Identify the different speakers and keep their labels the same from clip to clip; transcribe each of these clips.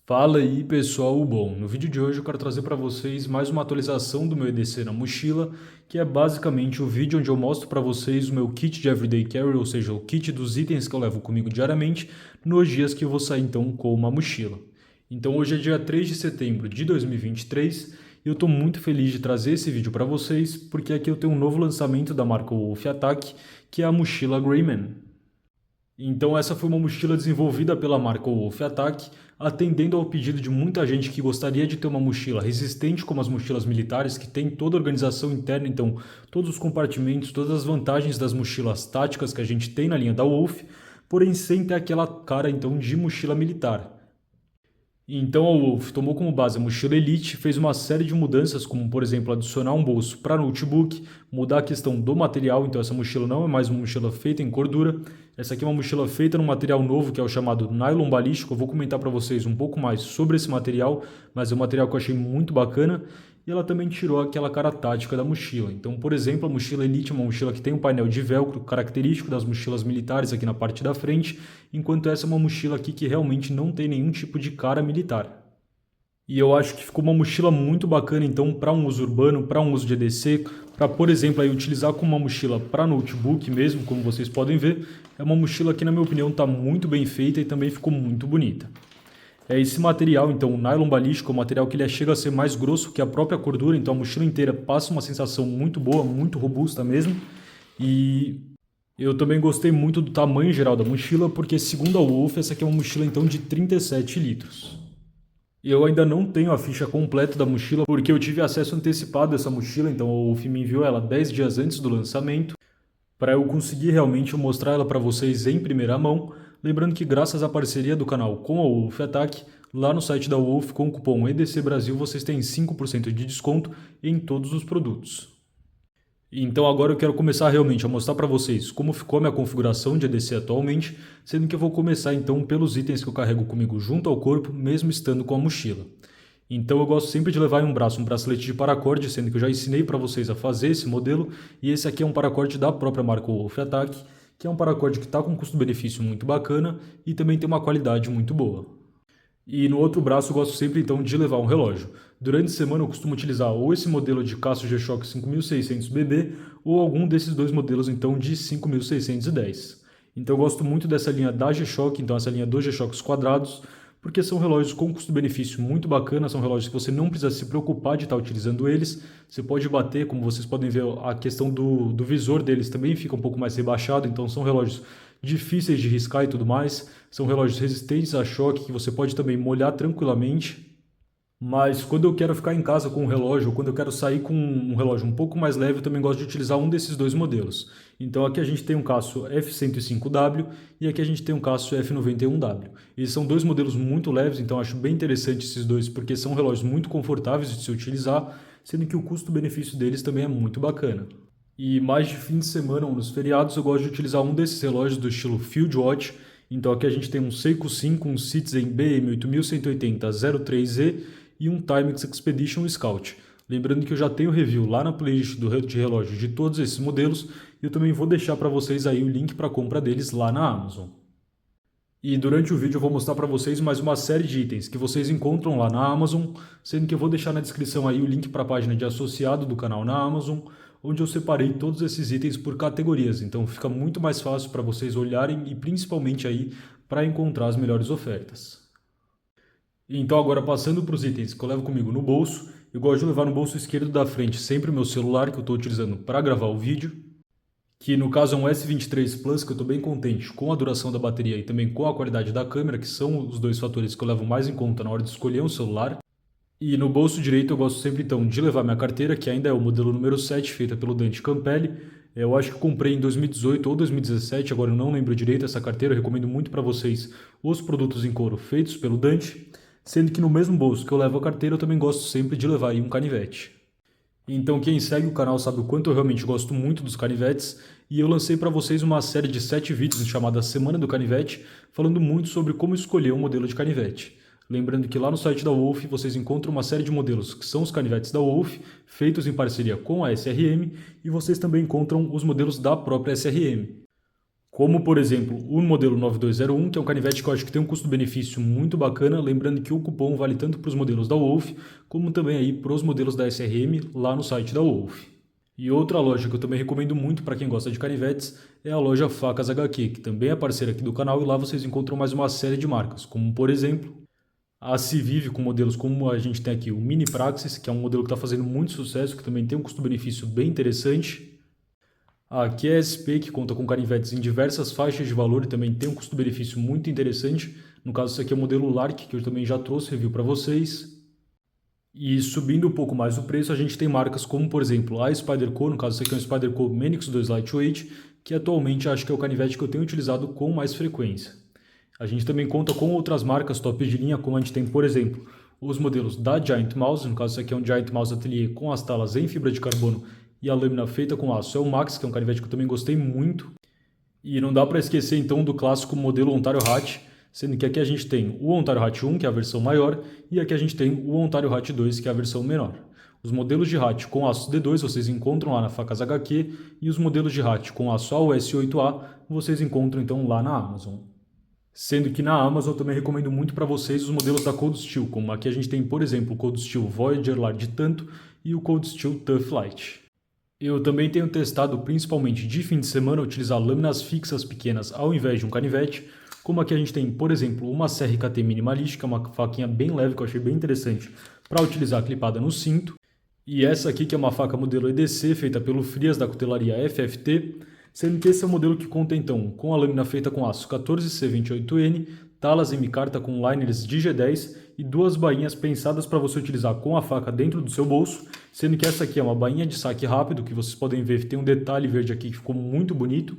Speaker 1: Fala aí pessoal, bom, no vídeo de hoje eu quero trazer para vocês mais uma atualização do meu EDC na mochila, que é basicamente o vídeo onde eu mostro para vocês o meu kit de Everyday Carry, ou seja, o kit dos itens que eu levo comigo diariamente, nos dias que eu vou sair então com uma mochila. Então hoje é dia 3 de setembro de 2023 e eu estou muito feliz de trazer esse vídeo para vocês, porque aqui eu tenho um novo lançamento da marca Wolf Attack, que é a mochila Greyman. Então essa foi uma mochila desenvolvida pela marca Wolf Attack, atendendo ao pedido de muita gente que gostaria de ter uma mochila resistente como as mochilas militares, que tem toda a organização interna, então todos os compartimentos, todas as vantagens das mochilas táticas que a gente tem na linha da Wolf, porém sem ter aquela cara então de mochila militar. Então a Wolf tomou como base a mochila Elite, fez uma série de mudanças, como por exemplo adicionar um bolso para notebook, mudar a questão do material, então essa mochila não é mais uma mochila feita em cordura, essa aqui é uma mochila feita num material novo que é o chamado nylon balístico. Eu vou comentar para vocês um pouco mais sobre esse material, mas é um material que eu achei muito bacana. E ela também tirou aquela cara tática da mochila. Então, por exemplo, a mochila Elite é uma mochila que tem um painel de velcro característico das mochilas militares aqui na parte da frente, enquanto essa é uma mochila aqui que realmente não tem nenhum tipo de cara militar. E eu acho que ficou uma mochila muito bacana, então, para um uso urbano, para um uso de EDC, para, por exemplo, aí, utilizar como uma mochila para notebook mesmo, como vocês podem ver. É uma mochila que, na minha opinião, está muito bem feita e também ficou muito bonita. É esse material, então, o nylon balístico, é um material que ele chega a ser mais grosso que a própria cordura, então a mochila inteira passa uma sensação muito boa, muito robusta mesmo. E eu também gostei muito do tamanho geral da mochila, porque segundo a Wolf, essa aqui é uma mochila então de 37 litros. Eu ainda não tenho a ficha completa da mochila, porque eu tive acesso antecipado a essa mochila, então a Wolf me enviou ela 10 dias antes do lançamento, para eu conseguir realmente mostrar ela para vocês em primeira mão. Lembrando que graças à parceria do canal com a Wolf Attack, lá no site da Wolf com o cupom EDC Brasil vocês têm 5% de desconto em todos os produtos. Então agora eu quero começar realmente a mostrar para vocês como ficou a minha configuração de EDC atualmente, sendo que eu vou começar então pelos itens que eu carrego comigo junto ao corpo, mesmo estando com a mochila. Então eu gosto sempre de levar em um braço um bracelete de paracorde, sendo que eu já ensinei para vocês a fazer esse modelo, e esse aqui é um paracorde da própria marca Wolf Attack, que é um paracorde que está com um custo-benefício muito bacana e também tem uma qualidade muito boa. E no outro braço eu gosto sempre então de levar um relógio. Durante a semana eu costumo utilizar ou esse modelo de Casio G-Shock 5600BB ou algum desses dois modelos então de 5610. Então eu gosto muito dessa linha da G-Shock, então essa linha dos G-Shocks quadrados, porque são relógios com custo-benefício muito bacana, são relógios que você não precisa se preocupar de estar utilizando eles, você pode bater, como vocês podem ver, a questão do visor deles também fica um pouco mais rebaixado, então são relógios difíceis de riscar e tudo mais, são relógios resistentes a choque que você pode também molhar tranquilamente. Mas quando eu quero ficar em casa com um relógio, ou quando eu quero sair com um relógio um pouco mais leve, eu também gosto de utilizar um desses dois modelos. Então aqui a gente tem um Casio F105W e aqui a gente tem um Casio F91W. Eles são dois modelos muito leves, então acho bem interessante esses dois, porque são relógios muito confortáveis de se utilizar, sendo que o custo-benefício deles também é muito bacana. E mais de fim de semana ou nos feriados eu gosto de utilizar um desses relógios do estilo Field Watch. Então aqui a gente tem um Seiko 5, um Citizen BM8180-03Z e um Timex Expedition Scout. Lembrando que eu já tenho review lá na playlist de relógios de todos esses modelos e eu também vou deixar para vocês aí o link para compra deles lá na Amazon. E durante o vídeo eu vou mostrar para vocês mais uma série de itens que vocês encontram lá na Amazon, sendo que eu vou deixar na descrição aí o link para a página de associado do canal na Amazon, onde eu separei todos esses itens por categorias, então fica muito mais fácil para vocês olharem e principalmente aí para encontrar as melhores ofertas. Então agora passando para os itens que eu levo comigo no bolso, eu gosto de levar no bolso esquerdo da frente sempre o meu celular que eu estou utilizando para gravar o vídeo, que no caso é um S23 Plus, que eu estou bem contente com a duração da bateria e também com a qualidade da câmera, que são os dois fatores que eu levo mais em conta na hora de escolher um celular. E no bolso direito eu gosto sempre então de levar minha carteira, que ainda é o modelo número 7, feita pelo Dante Campelli. Eu acho que eu comprei em 2018 ou 2017, agora eu não lembro direito essa carteira, eu recomendo muito para vocês os produtos em couro feitos pelo Dante, sendo que no mesmo bolso que eu levo a carteira eu também gosto sempre de levar aí um canivete. Então quem segue o canal sabe o quanto eu realmente gosto muito dos canivetes, e eu lancei para vocês uma série de 7 vídeos chamada Semana do Canivete, falando muito sobre como escolher um modelo de canivete. Lembrando que lá no site da Wolf vocês encontram uma série de modelos que são os canivetes da Wolf, feitos em parceria com a SRM, e vocês também encontram os modelos da própria SRM. Como, por exemplo, o modelo 9201, que é um canivete que eu acho que tem um custo-benefício muito bacana, lembrando que o cupom vale tanto para os modelos da Wolf, como também aí para os modelos da SRM lá no site da Wolf. E outra loja que eu também recomendo muito para quem gosta de canivetes é a loja Facas HQ, que também é parceira aqui do canal, e lá vocês encontram mais uma série de marcas, como por exemplo a Civive, com modelos como a gente tem aqui o Mini Praxis, que é um modelo que está fazendo muito sucesso, que também tem um custo-benefício bem interessante. A QSP, que conta com canivetes em diversas faixas de valor e também tem um custo-benefício muito interessante. No caso, esse aqui é o modelo Lark, que eu também já trouxe review para vocês. E subindo um pouco mais o preço, a gente tem marcas como, por exemplo, a Spyderco, no caso, esse aqui é um Spyderco Manix 2 Lightweight, que atualmente acho que é o canivete que eu tenho utilizado com mais frequência. A gente também conta com outras marcas top de linha, como a gente tem, por exemplo, os modelos da Giant Mouse, no caso, esse aqui é um Giant Mouse Atelier com as talas em fibra de carbono e a lâmina feita com aço é o Max, que é um canivete que eu também gostei muito. E não dá para esquecer então do clássico modelo Ontario Hat, sendo que aqui a gente tem o Ontario Hat 1, que é a versão maior, e aqui a gente tem o Ontario Hat 2, que é a versão menor. Os modelos de hat com aço D2 vocês encontram lá na Facas HQ, e os modelos de hat com aço AUS8A vocês encontram então lá na Amazon. Sendo que na Amazon eu também recomendo muito para vocês os modelos da Cold Steel, como aqui a gente tem, por exemplo, o Cold Steel Voyager Large Tanto e o Cold Steel Tough Light. Eu também tenho testado, principalmente de fim de semana, utilizar lâminas fixas pequenas ao invés de um canivete, como aqui a gente tem, por exemplo, uma CRKT Minimalist, que é uma faquinha bem leve, que eu achei bem interessante, para utilizar clipada no cinto. E essa aqui, que é uma faca modelo EDC, feita pelo Frias da cutelaria FFT, sendo que esse é o modelo que conta então com a lâmina feita com aço 14C28N, talas em micarta com liners de G10 e duas bainhas pensadas para você utilizar com a faca dentro do seu bolso, sendo que essa aqui é uma bainha de saque rápido, que vocês podem ver que tem um detalhe verde aqui que ficou muito bonito,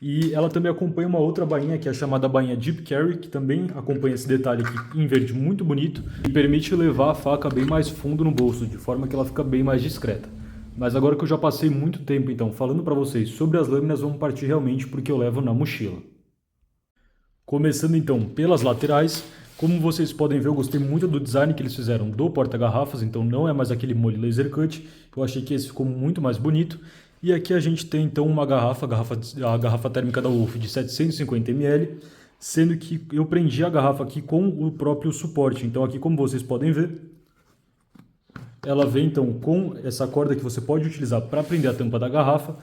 Speaker 1: e ela também acompanha uma outra bainha que é a chamada bainha Deep Carry, que também acompanha esse detalhe aqui em verde muito bonito e permite levar a faca bem mais fundo no bolso, de forma que ela fica bem mais discreta. Mas agora que eu já passei muito tempo então falando para vocês sobre as lâminas, vamos partir realmente porque eu levo na mochila. Começando então pelas laterais, como vocês podem ver eu gostei muito do design que eles fizeram do porta-garrafas, então não é mais aquele molde laser cut, eu achei que esse ficou muito mais bonito. E aqui a gente tem então uma a garrafa térmica da Wolf de 750 ml, sendo que eu prendi a garrafa aqui com o próprio suporte, então aqui como vocês podem ver, ela vem então com essa corda que você pode utilizar para prender a tampa da garrafa,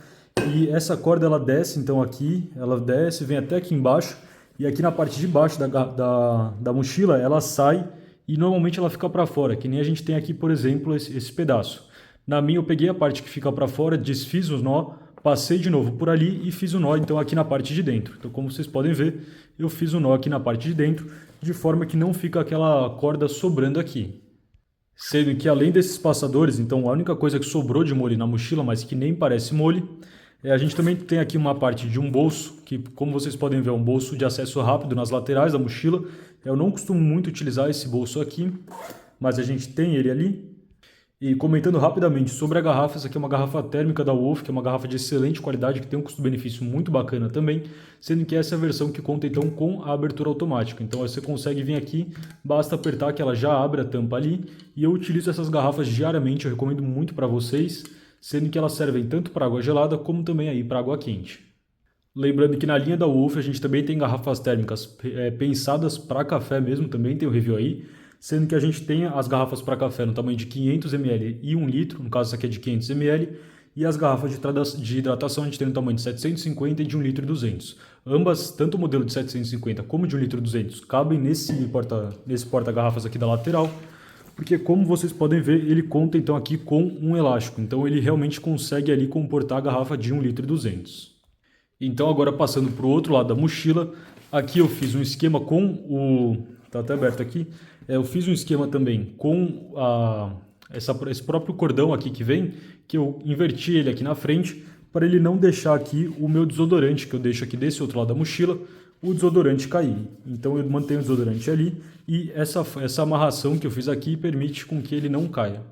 Speaker 1: e essa corda ela desce então aqui, ela desce, vem até aqui embaixo, e aqui na parte de baixo da mochila ela sai e normalmente ela fica para fora, que nem a gente tem aqui, por exemplo, esse pedaço. Na minha eu peguei a parte que fica para fora, desfiz o nó, passei de novo por ali e fiz o nó então aqui na parte de dentro. Então como vocês podem ver, eu fiz o nó aqui na parte de dentro, de forma que não fica aquela corda sobrando aqui. Sendo que além desses passadores, então a única coisa que sobrou de molho na mochila, mas que nem parece molho, a gente também tem aqui uma parte de um bolso, que como vocês podem ver é um bolso de acesso rápido nas laterais da mochila. Eu não costumo muito utilizar esse bolso aqui, mas a gente tem ele ali. E comentando rapidamente sobre a garrafa, essa aqui é uma garrafa térmica da Wolf, que é uma garrafa de excelente qualidade, que tem um custo-benefício muito bacana também, sendo que essa é a versão que conta então com a abertura automática. Então você consegue vir aqui, basta apertar que ela já abre a tampa ali, e eu utilizo essas garrafas diariamente, eu recomendo muito para vocês, sendo que elas servem tanto para água gelada como também aí para água quente. Lembrando que na linha da Wolf a gente também tem garrafas térmicas pensadas para café mesmo, também tem o review aí, sendo que a gente tem as garrafas para café no tamanho de 500 ml e 1 litro, no caso essa aqui é de 500 ml, e as garrafas de hidratação a gente tem no tamanho de 750 e de 1 litro e 200. Ambas, tanto o modelo de 750 como de 1 litro e 200, cabem nesse porta-garrafas aqui da lateral, porque como vocês podem ver, ele conta então aqui com um elástico, então ele realmente consegue ali comportar a garrafa de 1 litro e 200. Então agora passando para o outro lado da mochila, aqui eu fiz um esquema com o... tá até aberto aqui. Eu fiz um esquema também com esse próprio cordão aqui que vem, que eu inverti ele aqui na frente, para ele não deixar aqui o meu desodorante, que eu deixo aqui desse outro lado da mochila, o desodorante cair. Então eu mantenho o desodorante ali, e essa amarração que eu fiz aqui permite com que ele não caia.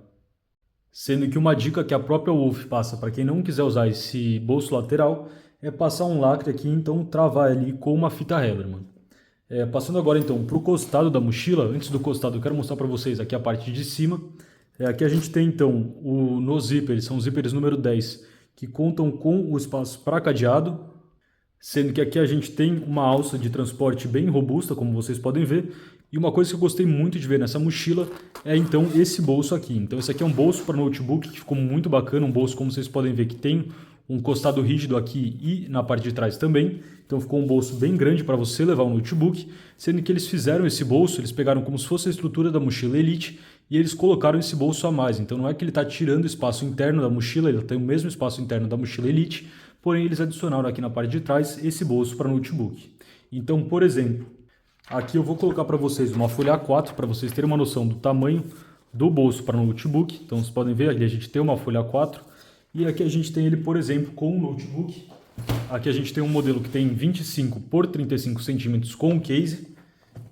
Speaker 1: Sendo que uma dica que a própria Wolf passa para quem não quiser usar esse bolso lateral, é passar um lacre aqui, então travar ali com uma fita Hellerman. Passando agora então para o costado da mochila, antes do costado eu quero mostrar para vocês aqui a parte de cima. Aqui a gente tem então nos zíperes, são zíperes número 10, que contam com o espaço para cadeado. Sendo que aqui a gente tem uma alça de transporte bem robusta, como vocês podem ver. E uma coisa que eu gostei muito de ver nessa mochila é então esse bolso aqui. Então esse aqui é um bolso para notebook que ficou muito bacana, um bolso como vocês podem ver que tem um costado rígido aqui e na parte de trás também. Então ficou um bolso bem grande para você levar o notebook, sendo que eles fizeram esse bolso, eles pegaram como se fosse a estrutura da mochila Elite e eles colocaram esse bolso a mais. Então não é que ele está tirando o espaço interno da mochila, ele tem o mesmo espaço interno da mochila Elite, porém eles adicionaram aqui na parte de trás esse bolso para notebook. Então, por exemplo, aqui eu vou colocar para vocês uma folha A4 para vocês terem uma noção do tamanho do bolso para notebook. Então vocês podem ver, ali a gente tem uma folha A4 e aqui a gente tem ele, por exemplo, com um notebook. Aqui a gente tem um modelo que tem 25 por 35 centímetros com um case.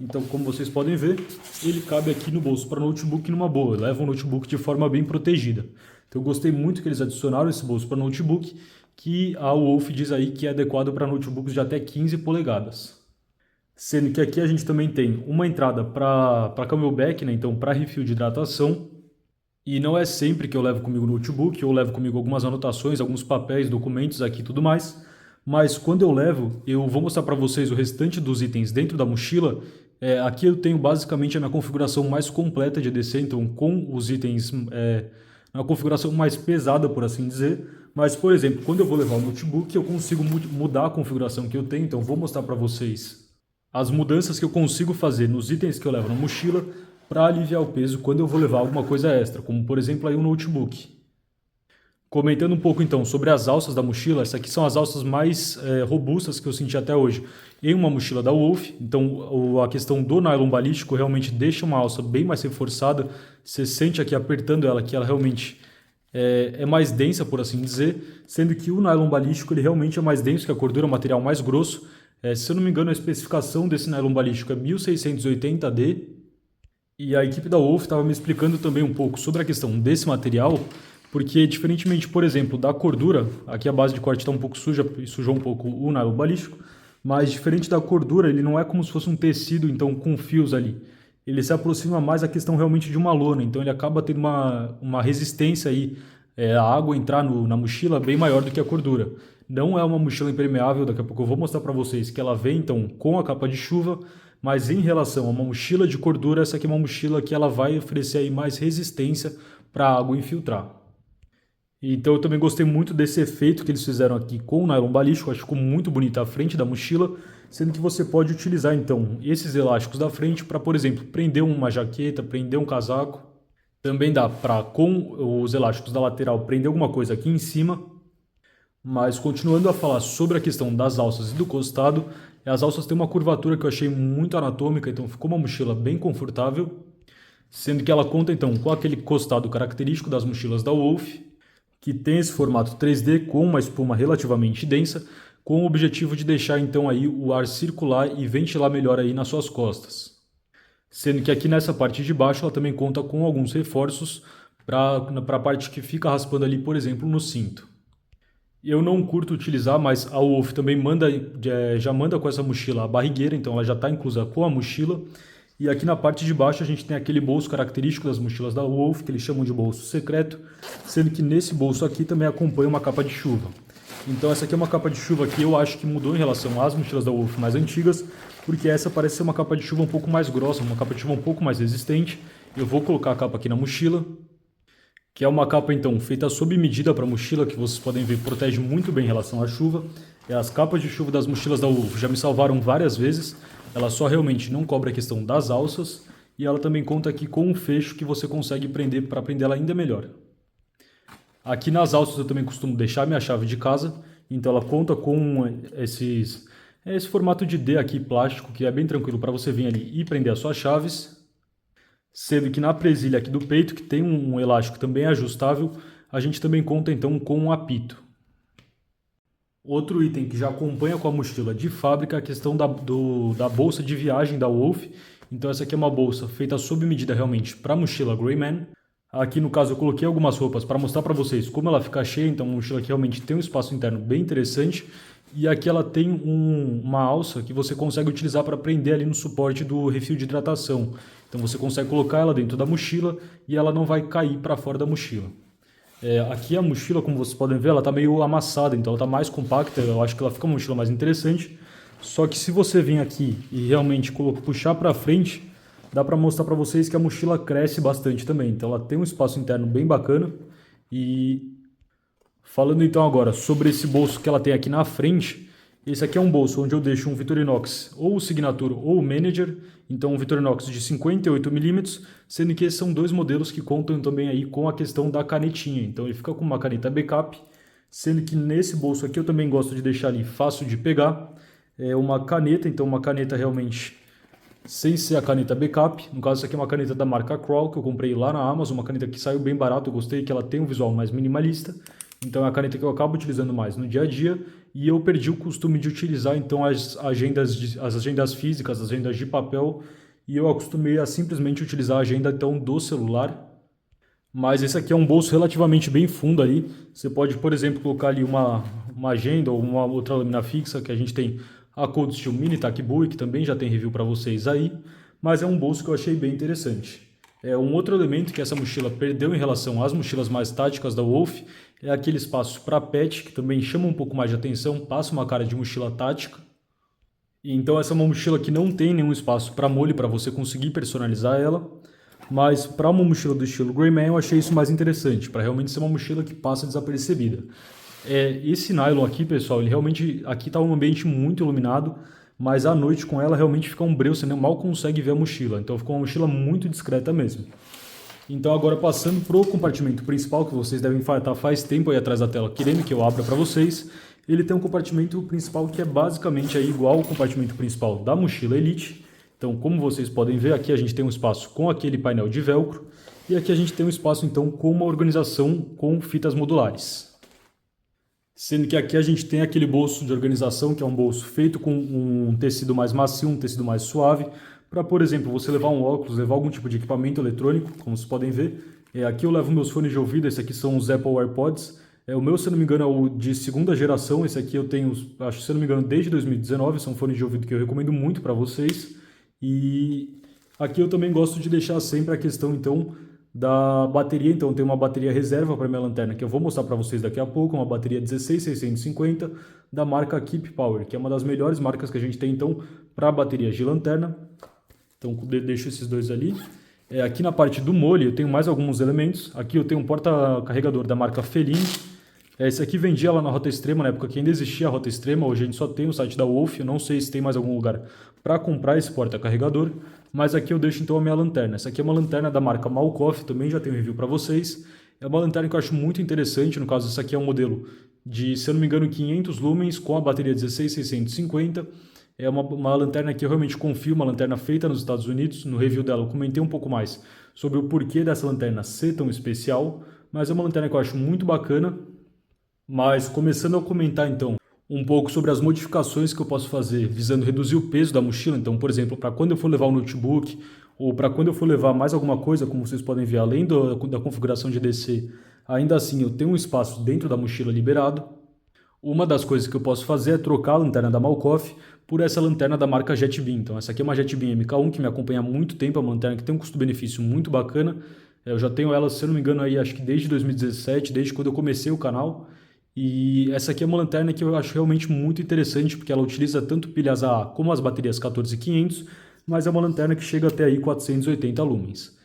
Speaker 1: Então, como vocês podem ver, ele cabe aqui no bolso para notebook numa boa. Leva o notebook de forma bem protegida. Então, eu gostei muito que eles adicionaram esse bolso para notebook, que a Wolf diz aí que é adequado para notebooks de até 15 polegadas. Sendo que aqui a gente também tem uma entrada para camelback, né? Então para refil de hidratação. E não é sempre que eu levo comigo o notebook, eu levo comigo algumas anotações, alguns papéis, documentos aqui e tudo mais. Mas quando eu levo, eu vou mostrar para vocês o restante dos itens dentro da mochila. Aqui eu tenho basicamente a minha configuração mais completa de EDC, então com os itens na configuração mais pesada, por assim dizer. Mas, por exemplo, quando eu vou levar o notebook, eu consigo mudar a configuração que eu tenho, então vou mostrar para vocês as mudanças que eu consigo fazer nos itens que eu levo na mochila para aliviar o peso quando eu vou levar alguma coisa extra, como por exemplo aí um notebook. Comentando um pouco então sobre as alças da mochila, essas aqui são as alças mais robustas que eu senti até hoje em uma mochila da Wolf. Então a questão do nylon balístico realmente deixa uma alça bem mais reforçada. Você sente aqui apertando ela que ela realmente é mais densa, por assim dizer, sendo que o nylon balístico ele realmente é mais denso que a cordura, é um material mais grosso. Se eu não me engano, a especificação desse nylon balístico é 1680D. E a equipe da Wolf estava me explicando também um pouco sobre a questão desse material, porque diferentemente, por exemplo, da cordura, aqui a base de corte está um pouco suja e sujou um pouco o nylon balístico, mas diferente da cordura, ele não é como se fosse um tecido, então, com fios ali. Ele se aproxima mais da questão realmente de uma lona, então ele acaba tendo uma resistência aí, a água entrar na mochila bem maior do que a cordura. Não é uma mochila impermeável, daqui a pouco eu vou mostrar para vocês que ela vem então com a capa de chuva, mas em relação a uma mochila de cordura, essa aqui é uma mochila que ela vai oferecer aí mais resistência para a água infiltrar. Então eu também gostei muito desse efeito que eles fizeram aqui com o nylon balístico, acho que ficou muito bonito a frente da mochila, sendo que você pode utilizar então esses elásticos da frente para, por exemplo, prender uma jaqueta, prender um casaco. Também dá para, com os elásticos da lateral, prender alguma coisa aqui em cima. Mas continuando a falar sobre a questão das alças e do costado, as alças têm uma curvatura que eu achei muito anatômica, então ficou uma mochila bem confortável, sendo que ela conta então com aquele costado característico das mochilas da Wolf, que tem esse formato 3D com uma espuma relativamente densa, com o objetivo de deixar então aí o ar circular e ventilar melhor aí nas suas costas. Sendo que aqui nessa parte de baixo ela também conta com alguns reforços para a parte que fica raspando ali, por exemplo, no cinto. Eu não curto utilizar, mas a Wolf também já manda com essa mochila a barrigueira, então ela já está inclusa com a mochila. E aqui na parte de baixo a gente tem aquele bolso característico das mochilas da Wolf, que eles chamam de bolso secreto, sendo que nesse bolso aqui também acompanha uma capa de chuva. Então essa aqui é uma capa de chuva que eu acho que mudou em relação às mochilas da Wolf mais antigas, porque essa parece ser uma capa de chuva um pouco mais grossa, uma capa de chuva um pouco mais resistente. Eu vou colocar a capa aqui na mochila, que é uma capa então feita sob medida para mochila, que vocês podem ver protege muito bem em relação à chuva. As capas de chuva das mochilas da Wolf já me salvaram várias vezes, ela só realmente não cobre a questão das alças, e ela também conta aqui com um fecho que você consegue prender para prender ela ainda melhor. Aqui nas alças eu também costumo deixar minha chave de casa, então ela conta com esse formato de D aqui plástico, que é bem tranquilo para você vir ali e prender as suas chaves. Sendo que na presilha aqui do peito, que tem um elástico também ajustável, a gente também conta então com um apito. Outro item que já acompanha com a mochila de fábrica é a questão da bolsa de viagem da Wolf. Então essa aqui é uma bolsa feita sob medida realmente para a mochila Greyman. Aqui no caso eu coloquei algumas roupas para mostrar para vocês como ela fica cheia, então a mochila que realmente tem um espaço interno bem interessante. E aqui ela tem uma alça que você consegue utilizar para prender ali no suporte do refil de hidratação. Então você consegue colocar ela dentro da mochila e ela não vai cair para fora da mochila. Aqui a mochila, como vocês podem ver, ela está meio amassada, então ela está mais compacta, eu acho que ela fica uma mochila mais interessante. Só que se você vir aqui e realmente puxar para frente, dá para mostrar para vocês que a mochila cresce bastante também. Então ela tem um espaço interno bem bacana. E falando então agora sobre esse bolso que ela tem aqui na frente, esse aqui é um bolso onde eu deixo um Victorinox ou o Signature ou o Manager, então um Victorinox de 58 mm, sendo que esses são dois modelos que contam também aí com a questão da canetinha, então ele fica com uma caneta backup, sendo que nesse bolso aqui eu também gosto de deixar ali fácil de pegar, é uma caneta, então uma caneta realmente sem ser a caneta backup, no caso essa aqui é uma caneta da marca Kroll, que eu comprei lá na Amazon, uma caneta que saiu bem barato, eu gostei que ela tem um visual mais minimalista, então é a caneta que eu acabo utilizando mais no dia a dia, e eu perdi o costume de utilizar então as agendas físicas, as agendas de papel, e eu acostumei a simplesmente utilizar a agenda então do celular. Mas esse aqui é um bolso relativamente bem fundo ali. Você pode, por exemplo, colocar ali uma agenda ou uma outra lâmina fixa, que a gente tem a Cold Steel Mini Takibui, que também já tem review para vocês aí. Mas é um bolso que eu achei bem interessante. Um outro elemento que essa mochila perdeu em relação às mochilas mais táticas da Wolf é aquele espaço para pet, que também chama um pouco mais de atenção, passa uma cara de mochila tática. Então essa é uma mochila que não tem nenhum espaço para molho para você conseguir personalizar ela. Mas para uma mochila do estilo Greyman eu achei isso mais interessante, para realmente ser uma mochila que passa desapercebida. Esse nylon aqui, pessoal, ele realmente, aqui está um ambiente muito iluminado, mas à noite com ela realmente fica um breu, você mal consegue ver a mochila, então ficou uma mochila muito discreta mesmo. Então agora passando para o compartimento principal, que vocês devem estar faz tempo aí atrás da tela querendo que eu abra para vocês, ele tem um compartimento principal que é basicamente aí igual ao compartimento principal da mochila Elite. Então, como vocês podem ver, aqui a gente tem um espaço com aquele painel de velcro e aqui a gente tem um espaço então com uma organização com fitas modulares. Sendo que aqui a gente tem aquele bolso de organização, que é um bolso feito com um tecido mais macio, um tecido mais suave, para, por exemplo, você levar um óculos, levar algum tipo de equipamento eletrônico, como vocês podem ver. Aqui eu levo meus fones de ouvido, esse aqui são os Apple AirPods. O meu, se não me engano, é o de segunda geração, esse aqui eu tenho, acho, se não me engano, desde 2019, são fones de ouvido que eu recomendo muito para vocês. E aqui eu também gosto de deixar sempre a questão, então, da bateria. Então, tem uma bateria reserva para minha lanterna, que eu vou mostrar para vocês daqui a pouco, uma bateria 16650 da marca Keep Power, que é uma das melhores marcas que a gente tem, então, para baterias de lanterna. Então, deixo esses dois ali. Aqui na parte do molho eu tenho mais alguns elementos. Aqui eu tenho um porta-carregador da marca Felini. Esse aqui vendia lá na Rota Extrema, na época que ainda existia a Rota Extrema. Hoje a gente só tem o site da Wolf, eu não sei se tem mais algum lugar para comprar esse porta-carregador. Mas aqui eu deixo então a minha lanterna. Essa aqui é uma lanterna da marca Malkoff, também já tenho review para vocês. É uma lanterna que eu acho muito interessante, no caso essa aqui é um modelo de, se eu não me engano, 500 lumens com a bateria 16650. É uma lanterna que eu realmente confio, uma lanterna feita nos Estados Unidos. No review dela eu comentei um pouco mais sobre o porquê dessa lanterna ser tão especial, mas é uma lanterna que eu acho muito bacana. Mas começando a comentar então um pouco sobre as modificações que eu posso fazer visando reduzir o peso da mochila. Então, por exemplo, para quando eu for levar o notebook ou para quando eu for levar mais alguma coisa, como vocês podem ver, além da configuração de DC, ainda assim eu tenho um espaço dentro da mochila liberado. Uma das coisas que eu posso fazer é trocar a lanterna da Malkoff por essa lanterna da marca JetBeam. Então essa aqui é uma JetBeam MK1 que me acompanha há muito tempo, é uma lanterna que tem um custo-benefício muito bacana. Eu já tenho ela, se eu não me engano, aí, acho que desde 2017, desde quando eu comecei o canal. E essa aqui é uma lanterna que eu acho realmente muito interessante, porque ela utiliza tanto pilhas AA como as baterias 14500, mas é uma lanterna que chega até aí 480 lumens.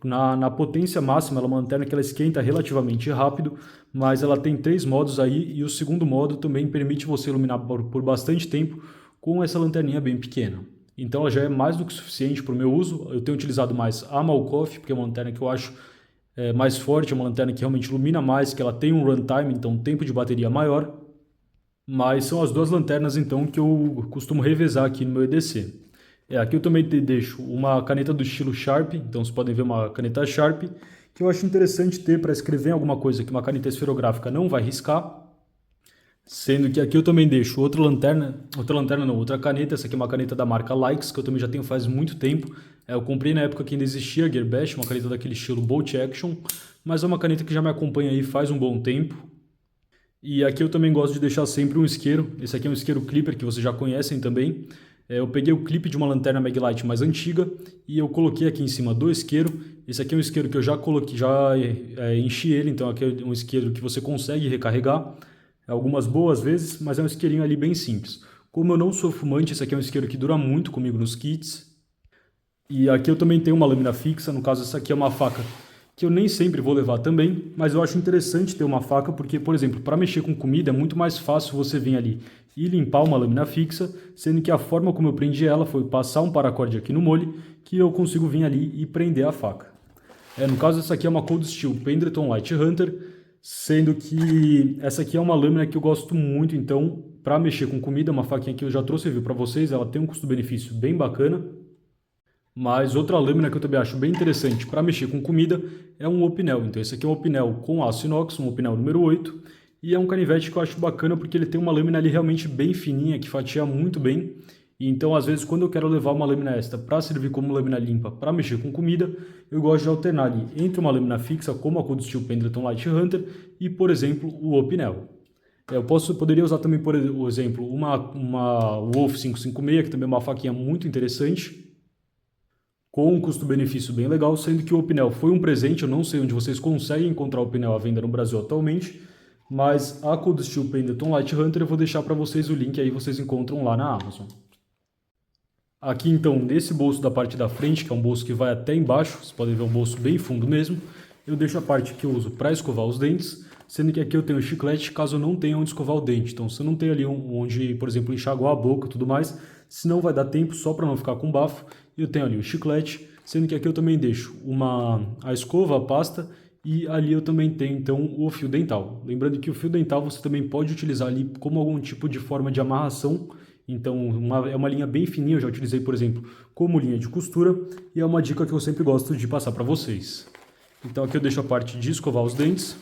Speaker 1: Na potência máxima, ela é uma lanterna que ela esquenta relativamente rápido, mas ela tem 3 modos aí, e o segundo modo também permite você iluminar por bastante tempo com essa lanterninha bem pequena. Então ela já é mais do que suficiente para o meu uso. Eu tenho utilizado mais a Malkoff, porque é uma lanterna que eu acho mais forte, é uma lanterna que realmente ilumina mais, que ela tem um runtime, então um tempo de bateria maior. Mas são as duas lanternas então que eu costumo revezar aqui no meu EDC. Aqui eu também deixo uma caneta do estilo Sharp, então vocês podem ver uma caneta Sharp, que eu acho interessante ter para escrever em alguma coisa que uma caneta esferográfica não vai riscar. Sendo que aqui eu também deixo outra caneta, essa aqui é uma caneta da marca Likes, que eu também já tenho faz muito tempo. Eu comprei na época que ainda existia a Gearbest, uma caneta daquele estilo Bolt Action, mas é uma caneta que já me acompanha aí faz um bom tempo. E aqui eu também gosto de deixar sempre um isqueiro, esse aqui é um isqueiro Clipper que vocês já conhecem também. Eu peguei o clipe de uma lanterna Maglite mais antiga e eu coloquei aqui em cima do isqueiro. Esse aqui é um isqueiro que eu já coloquei, enchi ele, então aqui é um isqueiro que você consegue recarregar algumas boas vezes, mas é um isqueirinho ali bem simples. Como eu não sou fumante, esse aqui é um isqueiro que dura muito comigo nos kits. E aqui eu também tenho uma lâmina fixa, no caso essa aqui é uma faca que eu nem sempre vou levar também, mas eu acho interessante ter uma faca porque, por exemplo, para mexer com comida é muito mais fácil você vir ali e limpar uma lâmina fixa, sendo que a forma como eu prendi ela foi passar um paracorde aqui no molde, que eu consigo vir ali e prender a faca. No caso, essa aqui é uma Cold Steel Pendleton Light Hunter, sendo que essa aqui é uma lâmina que eu gosto muito, então, para mexer com comida, uma faquinha que eu já trouxe review para vocês, ela tem um custo-benefício bem bacana. Mas outra lâmina que eu também acho bem interessante para mexer com comida é um opinel. Então esse aqui é um opinel com aço inox, um opinel número 8. E é um canivete que eu acho bacana porque ele tem uma lâmina ali realmente bem fininha, que fatia muito bem. E então às vezes quando eu quero levar uma lâmina extra para servir como lâmina limpa para mexer com comida, eu gosto de alternar ali entre uma lâmina fixa como a Cold Steel Pendleton Light Hunter e, por exemplo, o opinel. Eu poderia usar também, por exemplo, uma Wolf 556, que também é uma faquinha muito interessante, com um custo-benefício bem legal, sendo que o opinel foi um presente. Eu não sei onde vocês conseguem encontrar o opinel à venda no Brasil atualmente, mas a Cold Steel Pendleton Light Hunter eu vou deixar para vocês o link, aí vocês encontram lá na Amazon. Aqui então, nesse bolso da parte da frente, que é um bolso que vai até embaixo, vocês podem ver um bolso bem fundo mesmo, eu deixo a parte que eu uso para escovar os dentes, sendo que aqui eu tenho chiclete caso eu não tenha onde escovar o dente. Então se eu não tenho ali onde, por exemplo, enxaguar a boca e tudo mais, senão vai dar tempo só para não ficar com bafo, eu tenho ali o chiclete, sendo que aqui eu também deixo a escova, a pasta, e ali eu também tenho então o fio dental. Lembrando que o fio dental você também pode utilizar ali como algum tipo de forma de amarração. Então é uma linha bem fininha, eu já utilizei, por exemplo, como linha de costura, e é uma dica que eu sempre gosto de passar para vocês. Então aqui eu deixo a parte de escovar os dentes.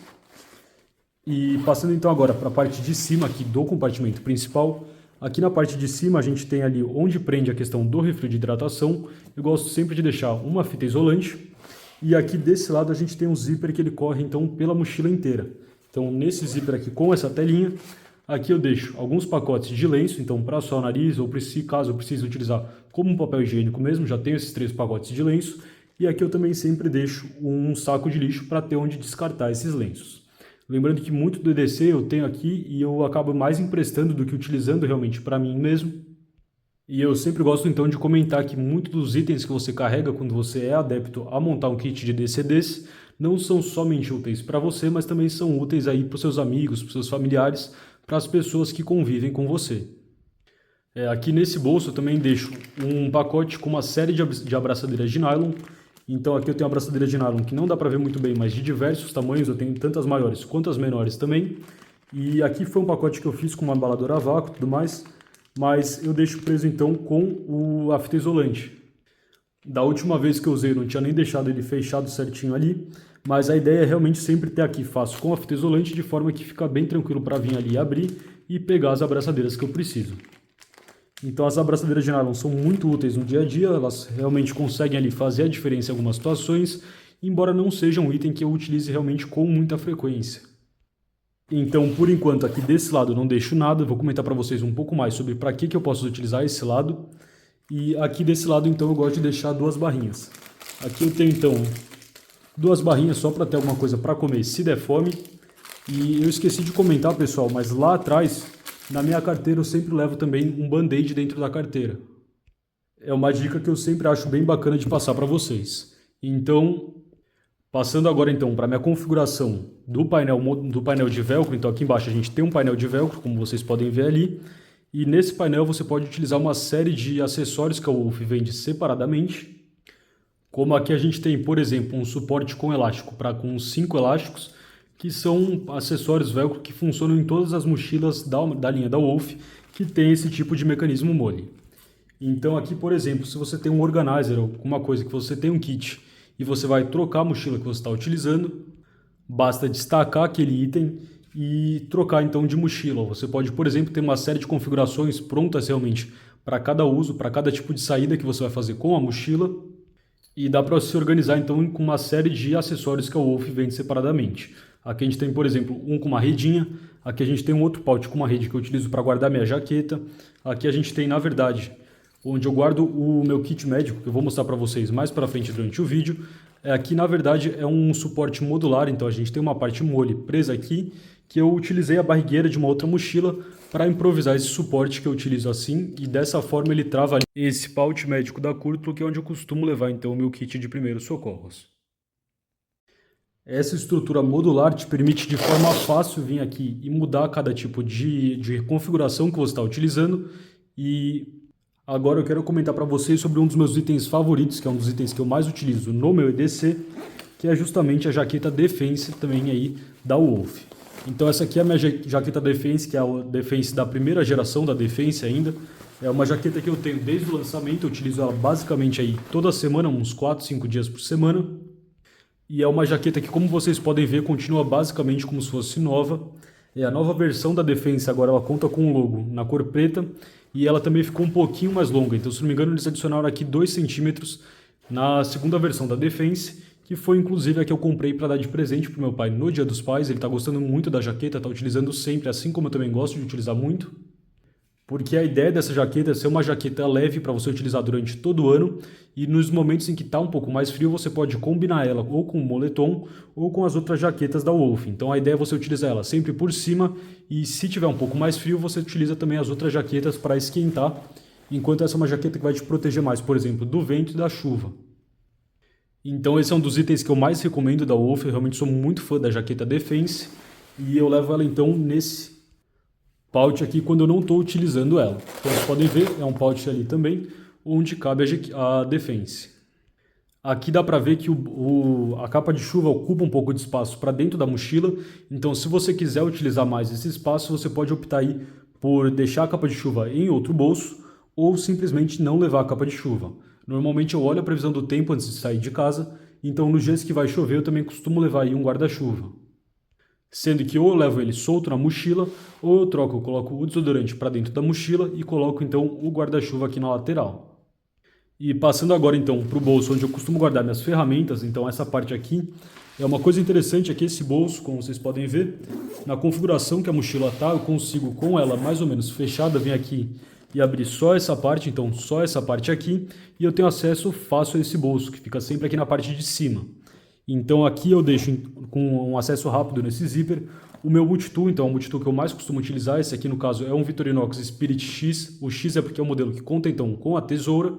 Speaker 1: E passando então agora para a parte de cima aqui do compartimento principal, aqui na parte de cima a gente tem ali onde prende a questão do refil de hidratação. Eu gosto sempre de deixar uma fita isolante. E aqui desse lado a gente tem um zíper que ele corre então pela mochila inteira. Então nesse zíper aqui com essa telinha, aqui eu deixo alguns pacotes de lenço, então para suar o nariz ou caso eu precise utilizar como um papel higiênico mesmo, já tenho esses 3 pacotes de lenço. E aqui eu também sempre deixo um saco de lixo para ter onde descartar esses lenços. Lembrando que muito do EDC eu tenho aqui e eu acabo mais emprestando do que utilizando realmente para mim mesmo. E eu sempre gosto então de comentar que muitos dos itens que você carrega quando você é adepto a montar um kit de EDC desse, não são somente úteis para você, mas também são úteis aí para os seus amigos, para os seus familiares, para as pessoas que convivem com você. Aqui nesse bolso eu também deixo um pacote com uma série de abraçadeiras de nylon. Então aqui eu tenho uma abraçadeira de nylon que não dá para ver muito bem, mas de diversos tamanhos, eu tenho tanto as maiores quanto as menores também. E aqui foi um pacote que eu fiz com uma embaladora a vácuo e tudo mais, mas eu deixo preso então com a fita isolante. Da última vez que eu usei eu não tinha nem deixado ele fechado certinho ali, mas a ideia é realmente sempre ter aqui fácil com a fita isolante, de forma que fica bem tranquilo para vir ali abrir e pegar as abraçadeiras que eu preciso. Então as abraçadeiras de nylon são muito úteis no dia a dia, elas realmente conseguem ali fazer a diferença em algumas situações, embora não seja um item que eu utilize realmente com muita frequência. Então, por enquanto, aqui desse lado eu não deixo nada, vou comentar para vocês um pouco mais sobre para que eu posso utilizar esse lado. E aqui desse lado, então, eu gosto de deixar 2 barrinhas. Aqui eu tenho, então, 2 barrinhas só para ter alguma coisa para comer se der fome. E eu esqueci de comentar, pessoal, mas lá atrás, na minha carteira, eu sempre levo também um band-aid dentro da carteira. É uma dica que eu sempre acho bem bacana de passar para vocês. Então, passando agora então para a minha configuração do painel de velcro. Então aqui embaixo a gente tem um painel de velcro, como vocês podem ver ali. E nesse painel você pode utilizar uma série de acessórios que a Wolf vende separadamente. Como aqui a gente tem, por exemplo, um suporte com elástico com 5 elásticos, que são acessórios velcro que funcionam em todas as mochilas da linha da Wolf, que tem esse tipo de mecanismo mole. Então aqui, por exemplo, se você tem um organizer ou alguma coisa que você tem um kit e você vai trocar a mochila que você está utilizando, basta destacar aquele item e trocar então de mochila. Você pode, por exemplo, ter uma série de configurações prontas realmente para cada uso, para cada tipo de saída que você vai fazer com a mochila. E dá para se organizar então com uma série de acessórios que a Wolf vende separadamente. Aqui a gente tem, por exemplo, um com uma redinha. Aqui a gente tem um outro pouch com uma rede que eu utilizo para guardar minha jaqueta. Aqui a gente tem, na verdade, onde eu guardo o meu kit médico, que eu vou mostrar para vocês mais para frente durante o vídeo. Aqui, na verdade, é um suporte modular, então a gente tem uma parte mole presa aqui, que eu utilizei a barrigueira de uma outra mochila para improvisar esse suporte que eu utilizo assim, e dessa forma ele trava ali esse pouch médico da Curtlo, que é onde eu costumo levar então o meu kit de primeiros socorros. Essa estrutura modular te permite de forma fácil vir aqui e mudar cada tipo de configuração que você está utilizando. E agora eu quero comentar para vocês sobre um dos meus itens favoritos, que é um dos itens que eu mais utilizo no meu EDC, que é justamente a jaqueta Defense também aí da Wolf. Então essa aqui é a minha jaqueta Defense, que é a Defense da primeira geração da Defense ainda. É uma jaqueta que eu tenho desde o lançamento, eu utilizo ela basicamente aí toda semana, uns 4, 5 dias por semana. E é uma jaqueta que, como vocês podem ver, continua basicamente como se fosse nova. A nova versão da Defense agora ela conta com um logo na cor preta e ela também ficou um pouquinho mais longa. Então, se não me engano, eles adicionaram aqui 2 centímetros na segunda versão da Defense, que foi inclusive a que eu comprei para dar de presente para o meu pai no Dia dos Pais. Ele está gostando muito da jaqueta, está utilizando sempre, assim como eu também gosto de utilizar muito. Porque a ideia dessa jaqueta é ser uma jaqueta leve para você utilizar durante todo o ano, e nos momentos em que está um pouco mais frio você pode combinar ela ou com o moletom ou com as outras jaquetas da Wolf. Então a ideia é você utilizar ela sempre por cima, e se tiver um pouco mais frio você utiliza também as outras jaquetas para esquentar, enquanto essa é uma jaqueta que vai te proteger mais, por exemplo, do vento e da chuva. Então esse é um dos itens que eu mais recomendo da Wolf. Eu realmente sou muito fã da jaqueta Defense e eu levo ela então nesse pouch aqui quando eu não estou utilizando ela. Então vocês podem ver, é um pouch ali também, onde cabe a Defense. Aqui dá para ver que a capa de chuva ocupa um pouco de espaço para dentro da mochila, então se você quiser utilizar mais esse espaço, você pode optar aí por deixar a capa de chuva em outro bolso, ou simplesmente não levar a capa de chuva. Normalmente eu olho a previsão do tempo antes de sair de casa, então nos dias que vai chover eu também costumo levar aí um guarda-chuva. Sendo que ou eu levo ele solto na mochila, ou eu troco, eu coloco o desodorante para dentro da mochila e coloco então o guarda-chuva aqui na lateral. E passando agora então para o bolso onde eu costumo guardar minhas ferramentas, então essa parte aqui é uma coisa interessante aqui, esse bolso, como vocês podem ver, na configuração que a mochila está, eu consigo com ela mais ou menos fechada, vir aqui e abrir só essa parte, então só essa parte aqui, e eu tenho acesso fácil a esse bolso, que fica sempre aqui na parte de cima. Então aqui eu deixo com um acesso rápido nesse zíper o meu multitool, então é o multitool que eu mais costumo utilizar. Esse aqui no caso é um Victorinox Spirit X, o X é porque é o modelo que conta então com a tesoura,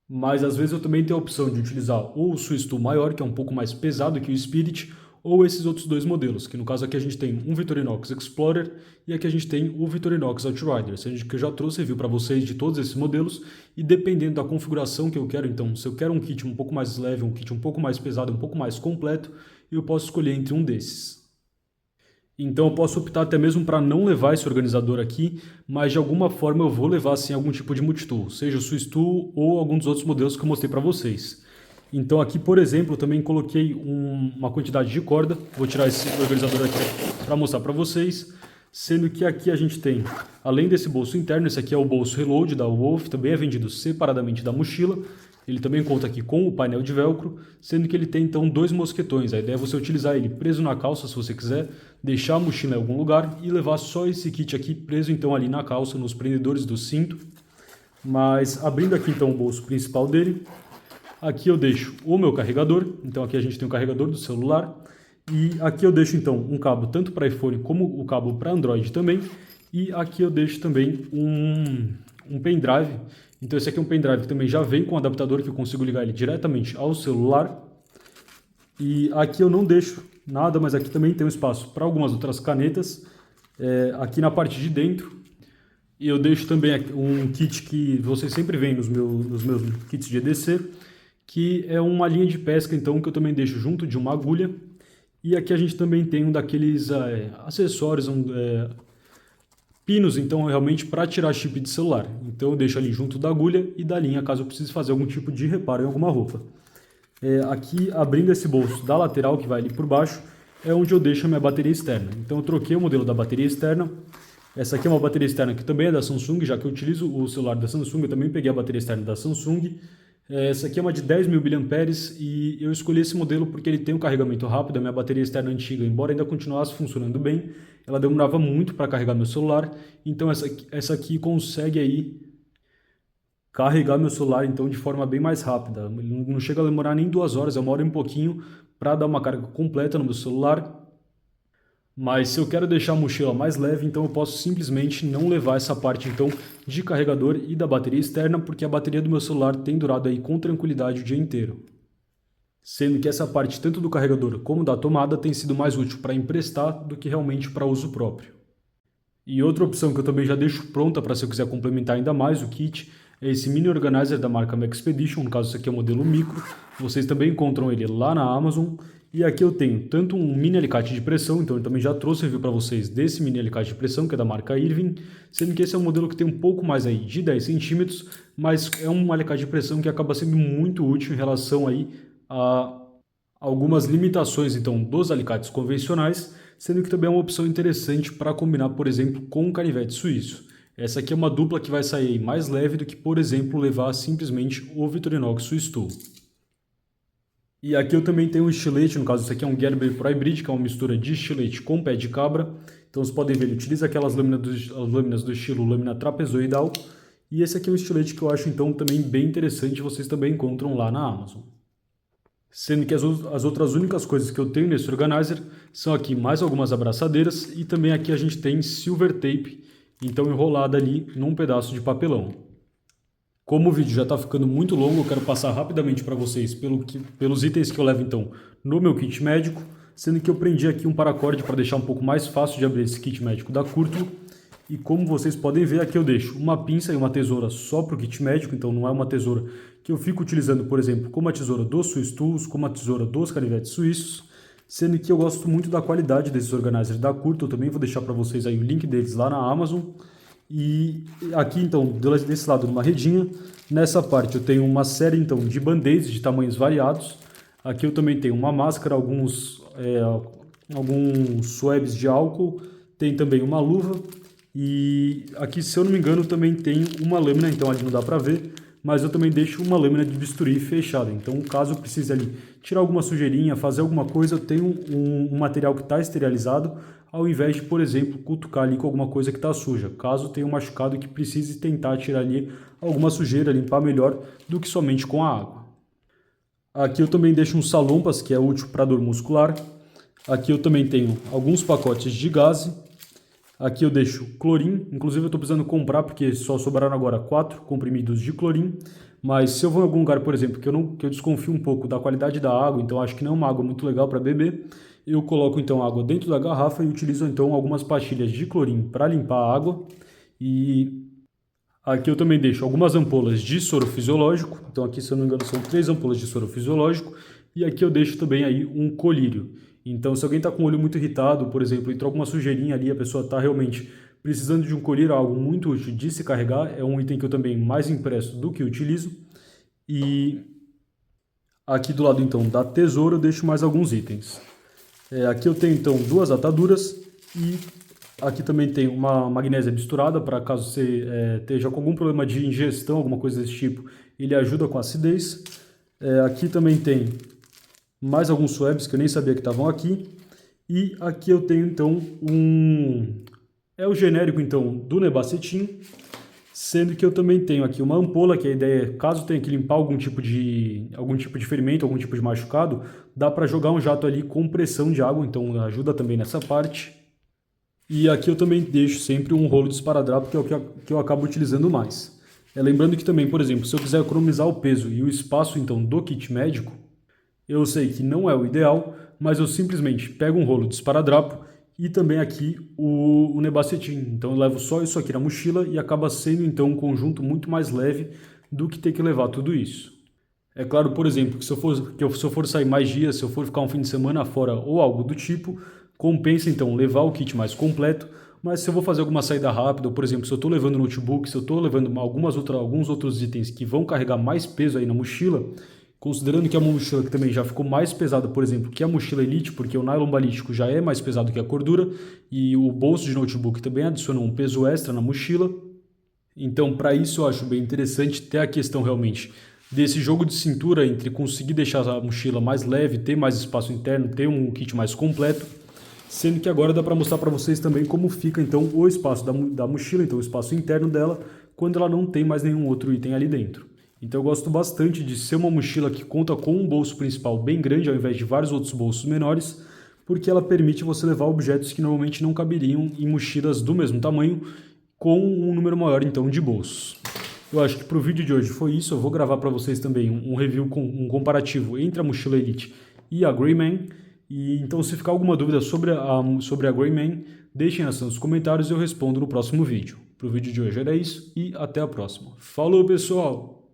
Speaker 1: mas às vezes eu também tenho a opção de utilizar ou o Swiss Tool maior, que é um pouco mais pesado que o Spirit, ou esses outros dois modelos, que no caso aqui a gente tem um Victorinox Explorer e aqui a gente tem o Victorinox Outrider, sendo que eu já trouxe review para vocês de todos esses modelos, e dependendo da configuração que eu quero, então se eu quero um kit um pouco mais leve, um kit um pouco mais pesado, um pouco mais completo, eu posso escolher entre um desses. Então eu posso optar até mesmo para não levar esse organizador aqui, mas de alguma forma eu vou levar assim algum tipo de multitool, seja o Swiss Tool ou algum dos outros modelos que eu mostrei para vocês. Então aqui, por exemplo, eu também coloquei uma quantidade de corda. Vou tirar esse organizador aqui para mostrar para vocês. Sendo que aqui a gente tem, além desse bolso interno, esse aqui é o bolso Reload da Wolf, também é vendido separadamente da mochila. Ele também conta aqui com o painel de velcro, sendo que ele tem então 2 mosquetões. A ideia é você utilizar ele preso na calça se você quiser, deixar a mochila em algum lugar e levar só esse kit aqui preso então ali na calça, nos prendedores do cinto. Mas abrindo aqui então o bolso principal dele, aqui eu deixo o meu carregador, então aqui a gente tem o carregador do celular, e aqui eu deixo então um cabo tanto para iPhone como o cabo para Android também, e aqui eu deixo também um pendrive. Então esse aqui é um pendrive que também já vem com um adaptador que eu consigo ligar ele diretamente ao celular, e aqui eu não deixo nada, mas aqui também tem um espaço para algumas outras canetas, aqui na parte de dentro. E eu deixo também um kit que vocês sempre veem nos meus kits de EDC, que é uma linha de pesca, então, que eu também deixo junto de uma agulha. E aqui a gente também tem um daqueles acessórios, pinos, então, realmente para tirar chip de celular. Então eu deixo ali junto da agulha e da linha, caso eu precise fazer algum tipo de reparo em alguma roupa. Aqui, abrindo esse bolso da lateral, que vai ali por baixo, é onde eu deixo a minha bateria externa. Então eu troquei o modelo da bateria externa. Essa aqui é uma bateria externa que também é da Samsung, já que eu utilizo o celular da Samsung, eu também peguei a bateria externa da Samsung. Essa aqui é uma de 10.000 mAh e eu escolhi esse modelo porque ele tem um carregamento rápido. A minha bateria externa antiga, embora ainda continuasse funcionando bem, ela demorava muito para carregar meu celular. Então essa aqui consegue aí carregar meu celular então de forma bem mais rápida. Ele não chega a demorar nem 2 horas, é 1 hora e um pouquinho para dar uma carga completa no meu celular. Mas se eu quero deixar a mochila mais leve, então eu posso simplesmente não levar essa parte então de carregador e da bateria externa, porque a bateria do meu celular tem durado aí com tranquilidade o dia inteiro. Sendo que essa parte tanto do carregador como da tomada tem sido mais útil para emprestar do que realmente para uso próprio. E outra opção que eu também já deixo pronta para se eu quiser complementar ainda mais o kit é esse mini organizer da marca Maxpedition, no caso esse aqui é o modelo micro, vocês também encontram ele lá na Amazon. E aqui eu tenho tanto um mini alicate de pressão, então eu também já trouxe review para vocês desse mini alicate de pressão, que é da marca Irving, sendo que esse é um modelo que tem um pouco mais aí de 10 centímetros, mas é um alicate de pressão que acaba sendo muito útil em relação aí a algumas limitações então dos alicates convencionais, sendo que também é uma opção interessante para combinar, por exemplo, com um canivete suíço. Essa aqui é uma dupla que vai sair mais leve do que, por exemplo, levar simplesmente o Victorinox Swiss Tool. E aqui eu também tenho um estilete, no caso esse aqui é um Gerber Pro Hybrid, que é uma mistura de estilete com pé de cabra. Então vocês podem ver, ele utiliza aquelas lâminas do estilo lâmina trapezoidal. E esse aqui é um estilete que eu acho então também bem interessante, vocês também encontram lá na Amazon. Sendo que as outras únicas coisas que eu tenho nesse organizer são aqui mais algumas abraçadeiras e também aqui a gente tem silver tape, então enrolada ali num pedaço de papelão. Como o vídeo já está ficando muito longo, eu quero passar rapidamente para vocês pelos itens que eu levo então no meu kit médico, sendo que eu prendi aqui um paracorde para deixar um pouco mais fácil de abrir esse kit médico da Curto. E como vocês podem ver, aqui eu deixo uma pinça e uma tesoura só para o kit médico, então não é uma tesoura que eu fico utilizando, por exemplo, como a tesoura dos Swiss Tools, como a tesoura dos canivetes suíços, sendo que eu gosto muito da qualidade desses organizers da Curto, eu também vou deixar para vocês aí o link deles lá na Amazon. E aqui então, desse lado numa redinha, nessa parte eu tenho uma série então de band-aids de tamanhos variados. Aqui eu também tenho uma máscara, alguns swabs de álcool, tem também uma luva. E aqui, se eu não me engano, também tem uma lâmina, então ali não dá para ver, mas eu também deixo uma lâmina de bisturi fechada. Então, caso eu precise ali tirar alguma sujeirinha, fazer alguma coisa, eu tenho um material que está esterilizado, ao invés de, por exemplo, cutucar ali com alguma coisa que está suja. Caso tenha um machucado que precise tentar tirar ali alguma sujeira, limpar melhor do que somente com a água. Aqui eu também deixo um salompas, que é útil para dor muscular. Aqui eu também tenho alguns pacotes de gaze. Aqui eu deixo clorim, inclusive eu estou precisando comprar porque só sobraram agora 4 comprimidos de clorim. Mas se eu vou em algum lugar, por exemplo, que eu desconfio um pouco da qualidade da água, então acho que não é uma água muito legal para beber, eu coloco então a água dentro da garrafa e utilizo então algumas pastilhas de clorim para limpar a água. E aqui eu também deixo algumas ampolas de soro fisiológico, então aqui se eu não me engano são 3 ampolas de soro fisiológico. E aqui eu deixo também aí um colírio. Então se alguém está com o olho muito irritado, por exemplo, entrou alguma sujeirinha ali, a pessoa está realmente precisando de um colírio, algo muito útil de se carregar, é um item que eu também mais empresto do que utilizo. E aqui do lado então da tesoura eu deixo mais alguns itens. Aqui eu tenho então 2 ataduras e aqui também tem uma magnésia misturada para caso você esteja com algum problema de ingestão, alguma coisa desse tipo, ele ajuda com a acidez. Aqui também tem mais alguns swabs que eu nem sabia que estavam aqui. E aqui eu tenho então o genérico então do Nebacetin, sendo que eu também tenho aqui uma ampola, que a ideia é, caso tenha que limpar algum tipo de ferimento, algum tipo de machucado, dá para jogar um jato ali com pressão de água, então ajuda também nessa parte. E aqui eu também deixo sempre um rolo de esparadrapo, que é o que eu acabo utilizando mais. Lembrando que também, por exemplo, se eu quiser economizar o peso e o espaço então do kit médico, eu sei que não é o ideal, mas eu simplesmente pego um rolo de esparadrapo e também aqui o Nebacetin. Então eu levo só isso aqui na mochila e acaba sendo então um conjunto muito mais leve do que ter que levar tudo isso. É claro, por exemplo, que se eu for sair mais dias, se eu for ficar um fim de semana fora ou algo do tipo, compensa então levar o kit mais completo. Mas se eu vou fazer alguma saída rápida, ou por exemplo, se eu estou levando notebook, se eu estou levando alguns outros itens que vão carregar mais peso aí na mochila, considerando que é uma mochila que também já ficou mais pesada, por exemplo, que a mochila Elite, porque o nylon balístico já é mais pesado que a cordura, e o bolso de notebook também adiciona um peso extra na mochila. Então, para isso eu acho bem interessante ter a questão realmente desse jogo de cintura entre conseguir deixar a mochila mais leve, ter mais espaço interno, ter um kit mais completo, sendo que agora dá para mostrar para vocês também como fica então o espaço da mochila, então o espaço interno dela, quando ela não tem mais nenhum outro item ali dentro. Então eu gosto bastante de ser uma mochila que conta com um bolso principal bem grande ao invés de vários outros bolsos menores, porque ela permite você levar objetos que normalmente não caberiam em mochilas do mesmo tamanho, com um número maior então de bolsos. Eu acho que para o vídeo de hoje foi isso. Eu vou gravar para vocês também um review com um comparativo entre a mochila Elite e a Greyman. E então, se ficar alguma dúvida sobre a Greyman, deixem nos comentários e eu respondo no próximo vídeo. Para o vídeo de hoje era isso e até a próxima. Falou, pessoal!